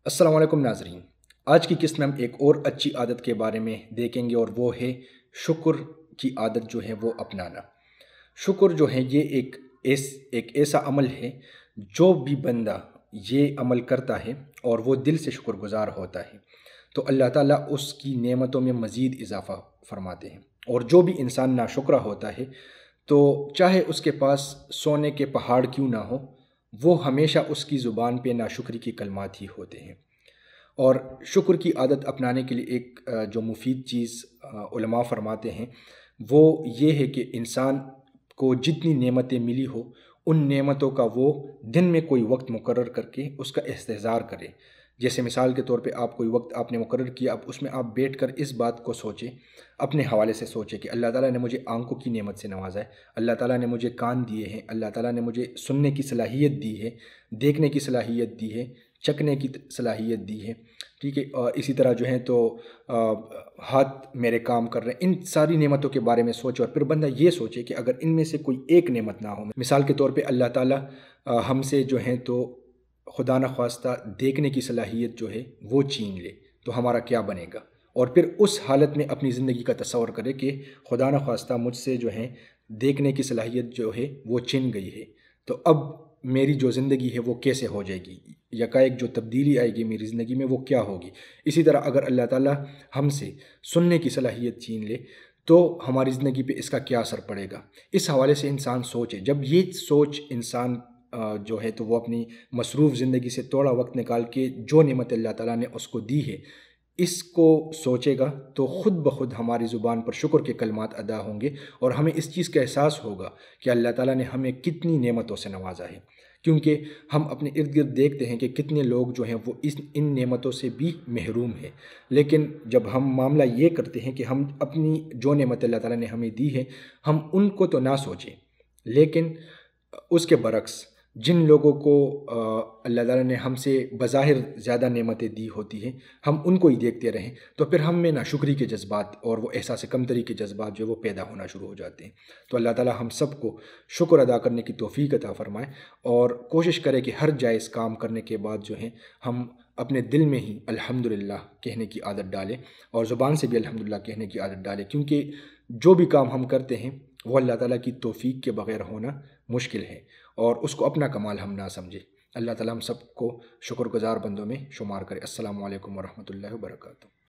अस्सलाम वालेकुम नाज़रीन। आज की किस्त में हम एक और अच्छी आदत के बारे में देखेंगे और वो है शुक्र की आदत जो है वो अपनाना। शुक्र जो है ये एक ऐसा अमल है, जो भी बंदा ये अमल करता है और वो दिल से शुक्रगुज़ार होता है तो अल्लाह ताला उसकी नेमतों में मज़ीद इजाफ़ा फरमाते हैं। और जो भी इंसान नाशुक्रा होता है तो चाहे उसके पास सोने के पहाड़ क्यों ना हो, वो हमेशा उसकी ज़ुबान पे नाशुक्री के कलमात ही होते हैं। और शुक्र की आदत अपनाने के लिए एक जो मुफीद चीज़ उलमा फरमाते हैं वो ये है कि इंसान को जितनी नेमतें मिली हो, उन नेमतों का वो दिन में कोई वक्त मुकर्रर करके उसका इस्तेज़ार करे। जैसे मिसाल के तौर पे आप कोई वक्त आपने मुकर्रर किया, अब उसमें आप बैठकर इस बात को सोचें, अपने हवाले से सोचें कि अल्लाह ताला ने मुझे आंखों की नेमत से नवाजा है, अल्लाह ताला ने मुझे कान दिए हैं, अल्लाह ताला ने मुझे सुनने की सलाहियत दी है, देखने की सलाहियत दी है, चखने की सलाहियत दी है। ठीक है, और इसी तरह जो है तो हाथ मेरे काम कर रहे हैं। इन सारी नेमतों के बारे में सोचे और फिर बंदा ये सोचे कि अगर इनमें से कोई एक नेमत ना हो, मिसाल के तौर पे अल्लाह ताला हमसे जो है तो खुदा न ख्वास्ता देखने की सलाहियत जो है वो छीन ले तो हमारा क्या बनेगा। और फिर उस हालत में अपनी ज़िंदगी का तस्वर करे कि खुदा न ख्वास्ता मुझसे जो है देखने की सलाहियत जो है वो छिन गई है, तो अब मेरी जो ज़िंदगी है वो कैसे हो जाएगी, यकाएक जो तब्दीली आएगी मेरी ज़िंदगी में वो क्या होगी। इसी तरह अगर अल्लाह ताला हमसे सुनने की सलाहियत छीन ले तो हमारी ज़िंदगी पे इसका क्या असर पड़ेगा। इस हवाले से इंसान सोचे। जब ये सोच इंसान जो है तो वो अपनी मसरूफ़ ज़िंदगी से थोड़ा वक्त निकाल के जो नेमत अल्लाह ताला ने उसको दी है इसको सोचेगा तो ख़ुद ब खुद हमारी ज़ुबान पर शुक्र के कलमात अदा होंगे और हमें इस चीज़ का एहसास होगा कि अल्लाह ताला ने हमें कितनी नेमतों से नवाजा है। क्योंकि हम अपने इर्द गिर्द देखते हैं कि कितने लोग जो हैं वो इन नेमतों से भी महरूम हैं। लेकिन जब हम मामला ये करते हैं कि हम अपनी जो नेमत अल्लाह ताला ने हमें दी है हम उनको तो ना सोचें, लेकिन उसके बरक्स जिन लोगों को अल्लाह ताला ने हमसे बज़ाहिर ज़्यादा नेमतें दी होती हैं हम उनको ही देखते रहें तो फिर हम में नाशुक्री के जज्बात और वो एहसास कमतरी के जज्बात जो वो पैदा होना शुरू हो जाते हैं। तो अल्लाह ताला हम सबको शुक्र अदा करने की तौफ़ीक अता फ़रमाए और कोशिश करें कि हर जायज़ काम करने के बाद जो है हम अपने दिल में ही अल्हम्दुलिल्लाह कहने की आदत डालें और ज़ुबान से भी अल्हम्दुलिल्लाह कहने की आदत डालें। क्योंकि जो भी काम हम करते हैं वो अल्लाह ताला की तौफ़ीक के बग़ैर होना मुश्किल है और उसको अपना कमाल हम ना समझें। अल्लाह ताला हम सबको शुक्रगुज़ार बंदों में शुमार करे। अस्सलामु अलैकुम वरहमतुल्लाहि वबरकातुहू।